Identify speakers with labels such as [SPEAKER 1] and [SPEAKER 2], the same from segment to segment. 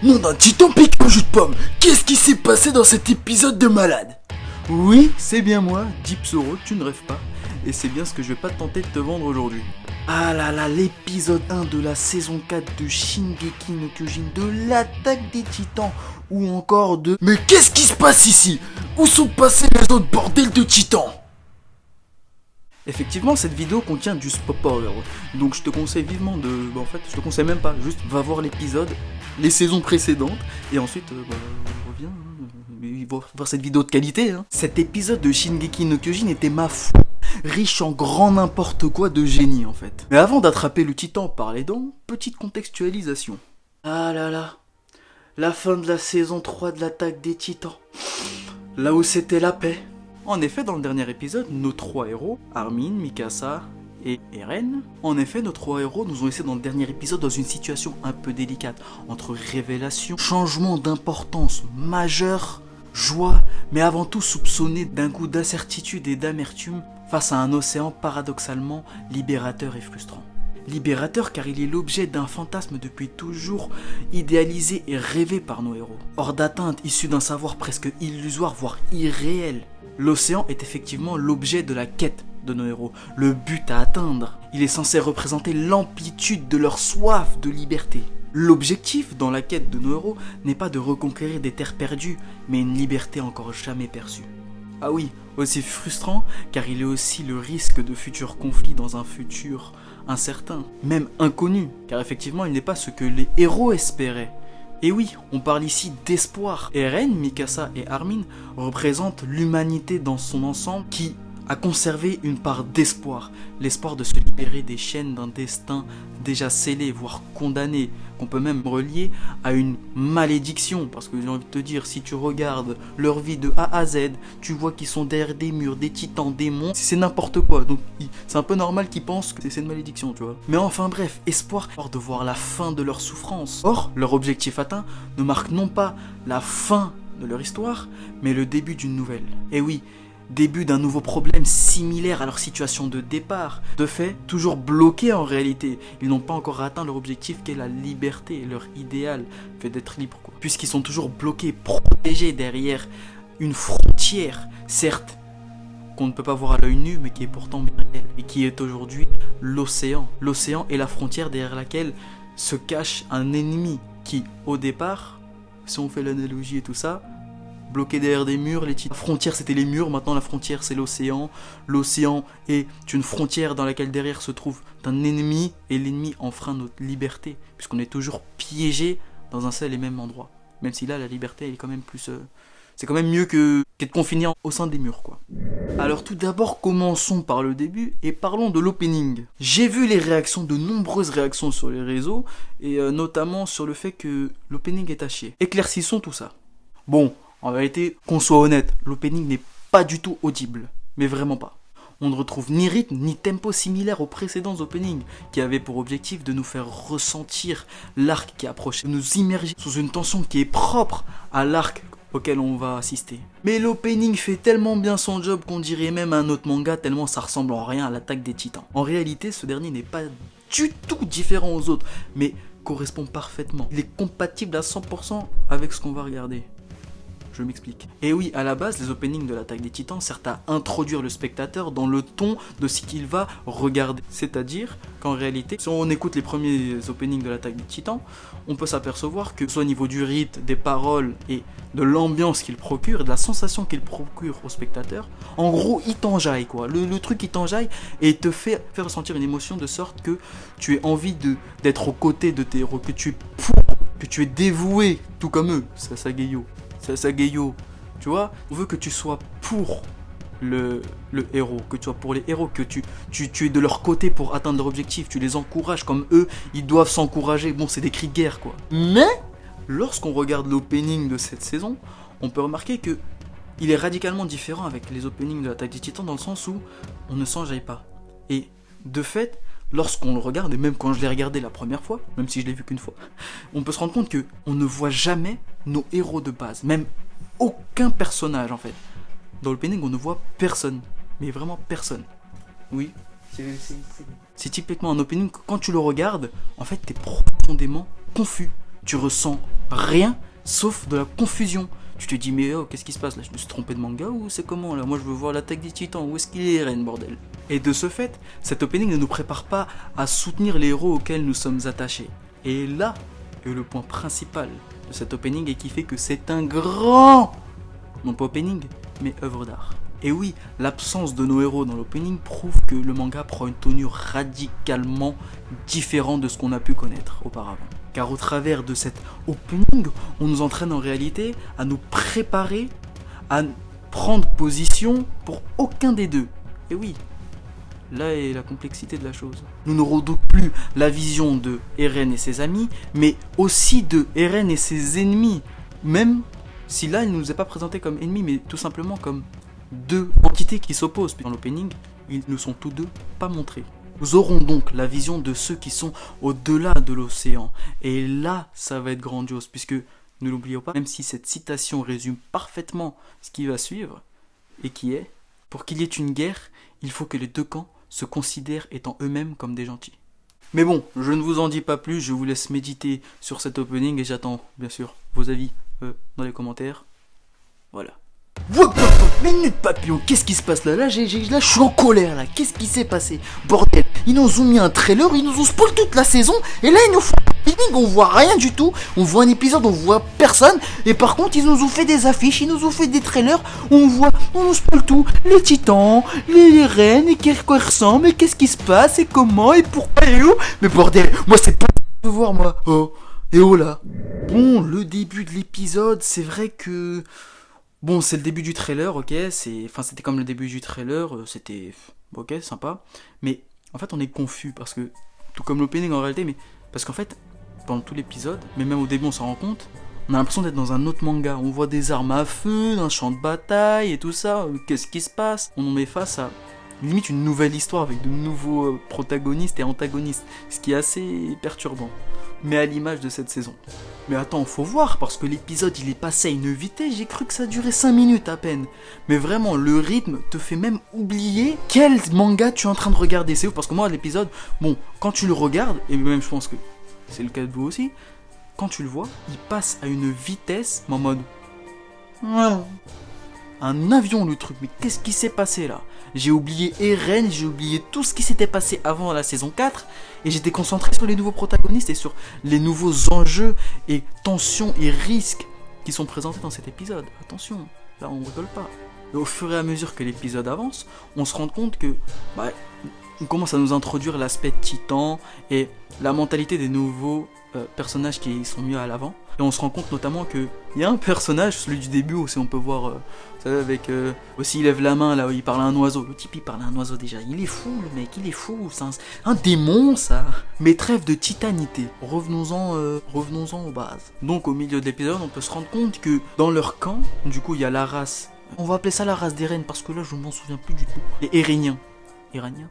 [SPEAKER 1] Nom d'un titan pique un jus de pomme. Qu'est-ce qui s'est passé dans cet épisode de malade?
[SPEAKER 2] Oui, c'est bien moi, Dipsoro, tu ne rêves pas. Et c'est bien ce que je vais pas tenter de te vendre aujourd'hui.
[SPEAKER 1] Ah là là, l'épisode 1 de la saison 4 de Shingeki no Kyojin, de l'attaque des titans, ou encore de... Mais qu'est-ce qui se passe ici? Où sont passés les autres bordels de titans?
[SPEAKER 2] Effectivement, cette vidéo contient du spoiler, donc je te conseille vivement de... en fait, je te conseille même pas, juste va voir l'épisode, les saisons précédentes, et ensuite, reviens, voir cette vidéo de qualité. Cet épisode de Shingeki no Kyojin était ma foi, riche en grand n'importe quoi de génie en fait. Mais avant d'attraper le titan par les dents, petite contextualisation.
[SPEAKER 1] Ah là là, la fin de la saison 3 de l'attaque des titans, là où c'était la paix.
[SPEAKER 2] En effet, dans le dernier épisode, nos trois héros, Armin, Mikasa et Eren, nous ont laissé dans le dernier épisode dans une situation un peu délicate, entre révélation, changement d'importance majeur, joie, mais avant tout soupçonné d'un goût d'incertitude et d'amertume face à un océan paradoxalement libérateur et frustrant. Libérateur car il est l'objet d'un fantasme depuis toujours idéalisé et rêvé par nos héros. Hors d'atteinte, issu d'un savoir presque illusoire, voire irréel. L'océan est effectivement l'objet de la quête de nos héros, le but à atteindre. Il est censé représenter l'amplitude de leur soif de liberté. L'objectif dans la quête de nos héros n'est pas de reconquérir des terres perdues, mais une liberté encore jamais perçue. Ah oui, aussi frustrant, car il est aussi le risque de futurs conflits dans un futur incertain, même inconnu, car effectivement il n'est pas ce que les héros espéraient. Et oui, on parle ici d'espoir. Eren, Mikasa et Armin représentent l'humanité dans son ensemble qui a conservé une part d'espoir, l'espoir de se libérer des chaînes d'un destin déjà scellé, voire condamné, qu'on peut même relier à une malédiction, parce que j'ai envie de te dire, si tu regardes leur vie de A à Z, tu vois qu'ils sont derrière des murs, des titans, des monstres, c'est n'importe quoi, donc c'est un peu normal qu'ils pensent que c'est une malédiction, tu vois. Mais enfin bref, espoir de voir la fin de leur souffrance. Or, leur objectif atteint ne marque non pas la fin de leur histoire, mais le début d'une nouvelle. Et oui, début d'un nouveau problème similaire à leur situation de départ. De fait, toujours bloqués en réalité. Ils n'ont pas encore atteint leur objectif qu'est la liberté, leur idéal, fait d'être libres, quoi. Puisqu'ils sont toujours bloqués, protégés derrière une frontière, certes, qu'on ne peut pas voir à l'œil nu, mais qui est pourtant bien réelle. Et qui est aujourd'hui l'océan. L'océan est la frontière derrière laquelle se cache un ennemi qui, au départ, si on fait l'analogie et tout ça, bloqué derrière des murs, la frontière c'était les murs, maintenant la frontière c'est l'océan. L'océan est une frontière dans laquelle derrière se trouve un ennemi, et l'ennemi enfreint notre liberté, puisqu'on est toujours piégé dans un seul et même endroit. Même si là la liberté elle est quand même plus... c'est quand même mieux qu'être confiné au sein des murs, quoi. Alors tout d'abord, commençons par le début et parlons de l'opening. J'ai vu les réactions, de nombreuses réactions sur les réseaux, et notamment sur le fait que l'opening est à chier. Éclaircissons tout ça. Bon, en vérité, qu'on soit honnête, l'opening n'est pas du tout audible, mais vraiment pas. On ne retrouve ni rythme ni tempo similaire aux précédents openings, qui avaient pour objectif de nous faire ressentir l'arc qui approchait, de nous immerger sous une tension qui est propre à l'arc auquel on va assister. Mais l'opening fait tellement bien son job qu'on dirait même un autre manga tellement ça ressemble en rien à l'attaque des titans. En réalité, ce dernier n'est pas du tout différent aux autres, mais correspond parfaitement. Il est compatible à 100% avec ce qu'on va regarder. Je m'explique. Et oui, à la base, les openings de l'attaque des titans servent à introduire le spectateur dans le ton de ce qu'il va regarder. C'est-à-dire qu'en réalité, si on écoute les premiers openings de l'attaque des titans, on peut s'apercevoir que, soit au niveau du rythme, des paroles et de l'ambiance qu'il procure, de la sensation qu'il procure au spectateur, en gros, il t'enjaille, quoi. Le truc, il t'enjaille et te fait ressentir une émotion de sorte que tu aies envie d'être aux côtés de tes héros, que tu es que tu es dévoué, tout comme eux, Sasageyo. Sasageyo, tu vois, on veut que tu sois pour le héros, que tu sois pour les héros, que tu es de leur côté pour atteindre leur objectif, tu les encourages comme eux, ils doivent s'encourager, bon c'est des cris de guerre quoi. Mais, lorsqu'on regarde l'opening de cette saison, on peut remarquer que il est radicalement différent avec les openings de l'attaque des titans dans le sens où on ne s'enjaille pas. Et de fait, lorsqu'on le regarde, et même quand je l'ai regardé la première fois, même si je l'ai vu qu'une fois, on peut se rendre compte qu'on ne voit jamais nos héros de base, même aucun personnage en fait. Dans l'opening, on ne voit personne, mais vraiment personne. Oui, c'est typiquement un opening que quand tu le regardes, en fait, t'es profondément confus. Tu ressens rien sauf de la confusion. Tu te dis mais oh, qu'est-ce qui se passe là? Je me suis trompé de manga ou c'est comment là? Moi je veux voir l'attaque des titans, où est-ce qu'il est Eren, bordel? Et de ce fait, cet opening ne nous prépare pas à soutenir les héros auxquels nous sommes attachés. Et là est le point principal de cet opening et qui fait que c'est un grand, non pas opening, mais œuvre d'art. Et oui, l'absence de nos héros dans l'opening prouve que le manga prend une tournure radicalement différente de ce qu'on a pu connaître auparavant. Car au travers de cet opening, on nous entraîne en réalité à nous préparer à prendre position pour aucun des deux. Et oui, là est la complexité de la chose. Nous n'aurons donc plus la vision de Eren et ses amis, mais aussi de Eren et ses ennemis. Même si là, il ne nous est pas présenté comme ennemis, mais tout simplement comme deux entités qui s'opposent. Dans l'opening, ils ne sont tous deux pas montrés. Nous aurons donc la vision de ceux qui sont au-delà de l'océan. Et là, ça va être grandiose, puisque, ne l'oublions pas, même si cette citation résume parfaitement ce qui va suivre, et qui est, pour qu'il y ait une guerre, il faut que les deux camps se considèrent étant eux-mêmes comme des gentils. Mais bon, je ne vous en dis pas plus, je vous laisse méditer sur cet opening, et j'attends, bien sûr, vos avis dans les commentaires. Voilà.
[SPEAKER 1] Minute papillon, qu'est-ce qui se passe là? Là, je suis en colère là. Qu'est-ce qui s'est passé? Bordel, ils nous ont mis un trailer, ils nous ont spoil toute la saison, et là ils nous font un opening, on voit rien du tout. On voit un épisode, on voit personne, et par contre ils nous ont fait des affiches, ils nous ont fait des trailers, on nous spoil tout. Les titans, les reines, et quoi ils ressemblent, et qu'est-ce qui se passe, et comment, et pourquoi, et où. Mais bordel, moi c'est pas de voir moi. Oh, et oh là. Bon, le début de l'épisode, c'est vrai que... Bon, c'est le début du trailer, ok, c'était comme le début du trailer, c'était ok, sympa, mais en fait on est confus parce que, tout comme l'opening en réalité, mais parce qu'en fait, pendant tout l'épisode, mais même au début on s'en rend compte, on a l'impression d'être dans un autre manga, on voit des armes à feu, un champ de bataille et tout ça, qu'est-ce qui se passe? On en est face à limite une nouvelle histoire avec de nouveaux protagonistes et antagonistes, ce qui est assez perturbant, mais à l'image de cette saison. Mais attends, faut voir, parce que l'épisode il est passé à une vitesse, j'ai cru que ça durait 5 minutes à peine. Mais vraiment, le rythme te fait même oublier quel manga tu es en train de regarder. C'est ouf, parce que moi, l'épisode, bon, quand tu le regardes, et même je pense que c'est le cas de vous aussi, quand tu le vois, il passe à une vitesse, mais en mode... Un avion le truc, mais qu'est-ce qui s'est passé là? J'ai oublié Eren, j'ai oublié tout ce qui s'était passé avant la saison 4, et j'étais concentré sur les nouveaux protagonistes et sur les nouveaux enjeux et tensions et risques qui sont présentés dans cet épisode. Attention, là on rigole pas. Et au fur et à mesure que l'épisode avance, on se rend compte que on commence à nous introduire l'aspect titan et la mentalité des nouveaux personnages qui sont mis à l'avant. Et on se rend compte notamment qu'il y a un personnage, celui du début aussi, on peut voir, vous savez, avec aussi il lève la main là où il parle à un oiseau. Le type il parle à un oiseau déjà, il est fou le mec, il est fou, c'est un démon ça. Mais trêve de titanité, revenons-en aux bases. Donc au milieu de l'épisode, on peut se rendre compte que dans leur camp, du coup il y a la race, on va appeler ça la race d'Eren parce que là je m'en souviens plus du tout. Les Éréniens. Iraniens.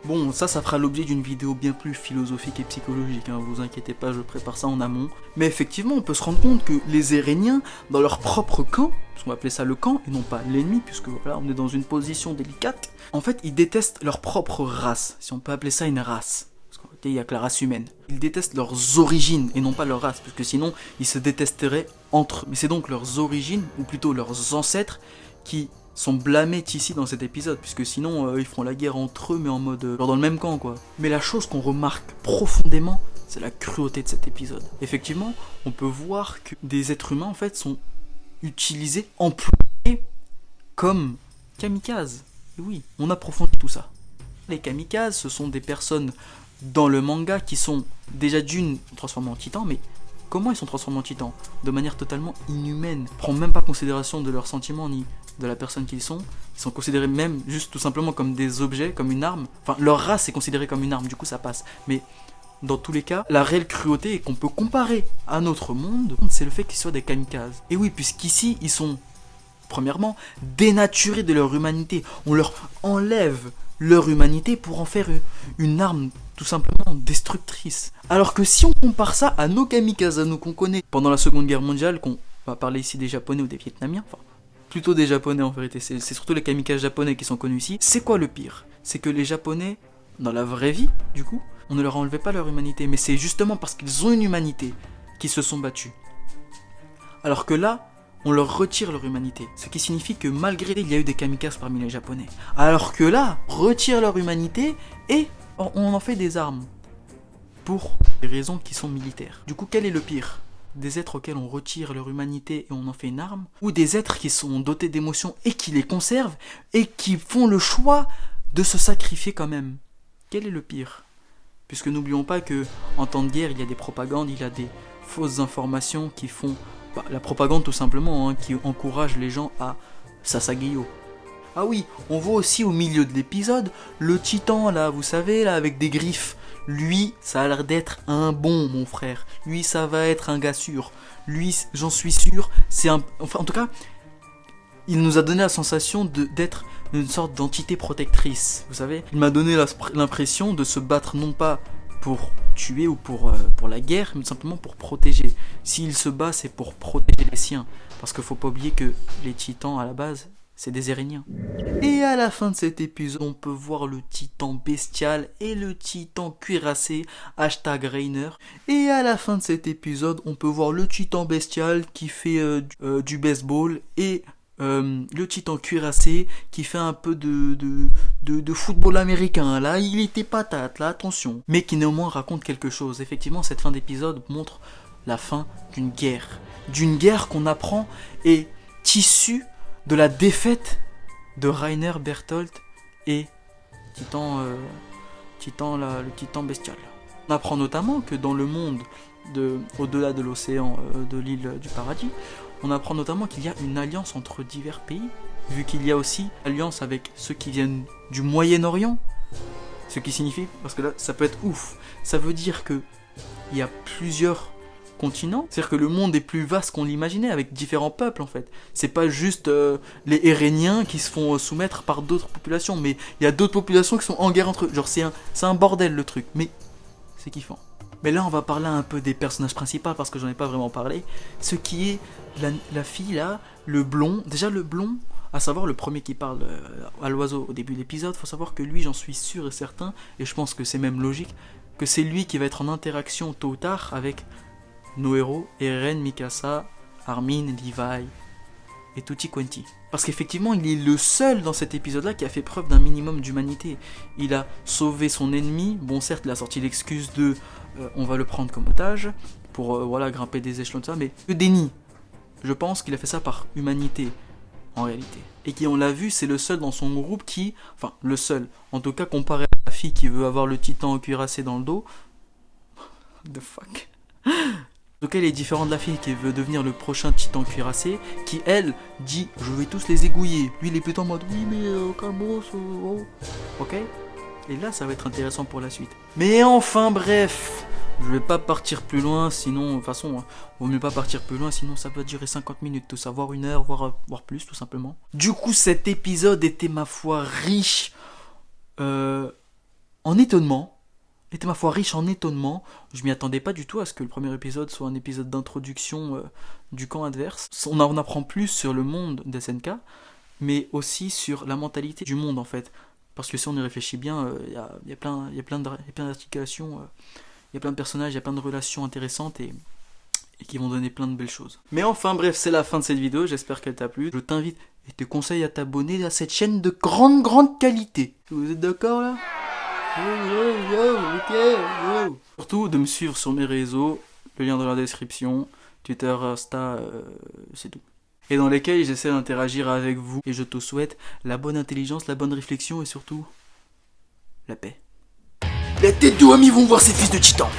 [SPEAKER 1] Bon, ça fera l'objet d'une vidéo bien plus philosophique et psychologique, hein, vous inquiétez pas, je prépare ça en amont. Mais effectivement, on peut se rendre compte que les Éréniens, dans leur propre camp, parce qu'on va appeler ça le camp, et non pas l'ennemi, puisque voilà, on est dans une position délicate, en fait, ils détestent leur propre race, si on peut appeler ça une race. Parce qu'en réalité, il n'y a que la race humaine. Ils détestent leurs origines, et non pas leur race, parce que sinon, ils se détesteraient entre eux. Mais c'est donc leurs origines, ou plutôt leurs ancêtres, qui sont blâmés ici dans cet épisode, puisque sinon ils feront la guerre entre eux mais en mode genre dans le même camp quoi. Mais la chose qu'on remarque profondément, c'est la cruauté de cet épisode. Effectivement, on peut voir que des êtres humains en fait sont utilisés, employés comme kamikazes. Et oui, on approfondit tout ça. Les kamikazes, ce sont des personnes dans le manga qui sont déjà d'une transformées en titans, mais comment ils sont transformés en titans? De manière totalement inhumaine. On prend même pas considération de leurs sentiments ni de la personne qu'ils sont. Ils sont considérés même juste tout simplement comme des objets, comme une arme. Enfin, leur race est considérée comme une arme, du coup ça passe. Mais dans tous les cas, la réelle cruauté et qu'on peut comparer à notre monde, c'est le fait qu'ils soient des kamikazes. Et oui, puisqu'ici, ils sont, premièrement, dénaturés de leur humanité. On leur enlève leur humanité pour en faire une arme tout simplement destructrice. Alors que si on compare ça à nos kamikazes, à nous qu'on connaît pendant la Seconde Guerre mondiale, qu'on va parler ici des Japonais ou des Vietnamiens, enfin plutôt des Japonais en vérité, c'est surtout les kamikazes japonais qui sont connus ici. C'est quoi le pire? C'est que les Japonais, dans la vraie vie, du coup, on ne leur enlevait pas leur humanité, mais c'est justement parce qu'ils ont une humanité
[SPEAKER 2] qui se sont battus. Alors que là, on leur retire leur humanité. Ce qui signifie que malgré il y a eu des kamikazes parmi les Japonais. Alors que là, on retire leur humanité et on en fait des armes. Pour des raisons qui sont militaires. Du coup, quel est le pire ? Des êtres auxquels on retire leur humanité et on en fait une arme, ou des êtres qui sont dotés d'émotions et qui les conservent et qui font le choix de se sacrifier quand même. Quel est le pire ? Puisque n'oublions pas que en temps de guerre, il y a des propagandes, il y a des fausses informations qui font la propagande tout simplement, qui encourage les gens à Sasageyo. Ah oui, on voit aussi au milieu de l'épisode le titan là, vous savez là, avec des griffes. Lui, ça a l'air d'être un bon, mon frère. Lui, ça va être un gars sûr. Lui, j'en suis sûr, c'est un... Enfin, en tout cas, il nous a donné la sensation d'être une sorte d'entité protectrice. Vous savez, il m'a donné l'impression de se battre non pas pour tuer ou pour la guerre, mais simplement pour protéger. S'il se bat, c'est pour protéger les siens. Parce qu'il faut pas oublier que les titans, à la base, c'est des Éréniens. Et à la fin de cet épisode, on peut voir le titan bestial et le titan cuirassé, #Rainer. Et à la fin de cet épisode, on peut voir le titan bestial qui fait du baseball et le titan cuirassé qui fait un peu de football américain. Là, il était patate, là, attention. Mais qui néanmoins raconte quelque chose. Effectivement, cette fin d'épisode montre la fin d'une guerre. D'une guerre qu'on apprend est issue de la défaite de Rainer Bertholdt et le titan bestial. On apprend notamment que dans le monde au-delà de l'océan de l'île du paradis, on apprend notamment qu'il y a une alliance entre divers pays, vu qu'il y a aussi alliance avec ceux qui viennent du Moyen-Orient, ce qui signifie, parce que là ça peut être ouf, ça veut dire que il y a plusieurs continent, c'est-à-dire que le monde est plus vaste qu'on l'imaginait, avec différents peuples en fait. C'est pas juste les Éréniens qui se font soumettre par d'autres populations, mais il y a d'autres populations qui sont en guerre entre eux. Genre c'est un bordel le truc, mais c'est kiffant. Mais là on va parler un peu des personnages principaux parce que j'en ai pas vraiment parlé. Ce qui est la fille là, le blond, déjà le blond, à savoir le premier qui parle à l'oiseau au début de l'épisode, faut savoir que lui j'en suis sûr et certain, et je pense que c'est même logique, que c'est lui qui va être en interaction tôt ou tard avec nos héros, Eren, Mikasa, Armin, Levi et Tutti Quanti. Parce qu'effectivement, il est le seul dans cet épisode-là qui a fait preuve d'un minimum d'humanité. Il a sauvé son ennemi. Bon, certes, il a sorti l'excuse de on va le prendre comme otage pour grimper des échelons de ça, mais le déni. Je pense qu'il a fait ça par humanité, en réalité. Et qui, on l'a vu, c'est le seul dans son groupe qui... Enfin, le seul. En tout cas, comparé à la fille qui veut avoir le titan cuirassé dans le dos... The fuck. En tout cas, elle est différente de la fille qui veut devenir le prochain titan cuirassé, qui elle dit je vais tous les égouiller. Lui il est plutôt en mode oui mais calmos, ok. Et là ça va être intéressant pour la suite. Mais enfin bref, je vais pas partir plus loin, sinon de toute façon vaut mieux pas partir plus loin, sinon ça va durer 50 minutes tout ça, voire 1 heure, voire plus tout simplement. Du coup cet épisode était ma foi riche en étonnement. Était ma foi riche en étonnement. Je m'y attendais pas du tout à ce que le premier épisode soit un épisode d'introduction du camp adverse. On en apprend plus sur le monde d'SNK, mais aussi sur la mentalité du monde en fait. Parce que si on y réfléchit bien, il y a plein d'articulations, il y a plein de personnages, il y a plein de relations intéressantes et qui vont donner plein de belles choses. Mais enfin bref, c'est la fin de cette vidéo, j'espère qu'elle t'a plu. Je t'invite et te conseille à t'abonner à cette chaîne de grande qualité. Vous êtes d'accord là ? Surtout de me suivre sur mes réseaux, le lien dans la description, Twitter, Insta, c'est tout. Et dans lesquels j'essaie d'interagir avec vous. Et je te souhaite la bonne intelligence, la bonne réflexion et surtout la paix. Les têtes de amis vont voir ces fils de titans.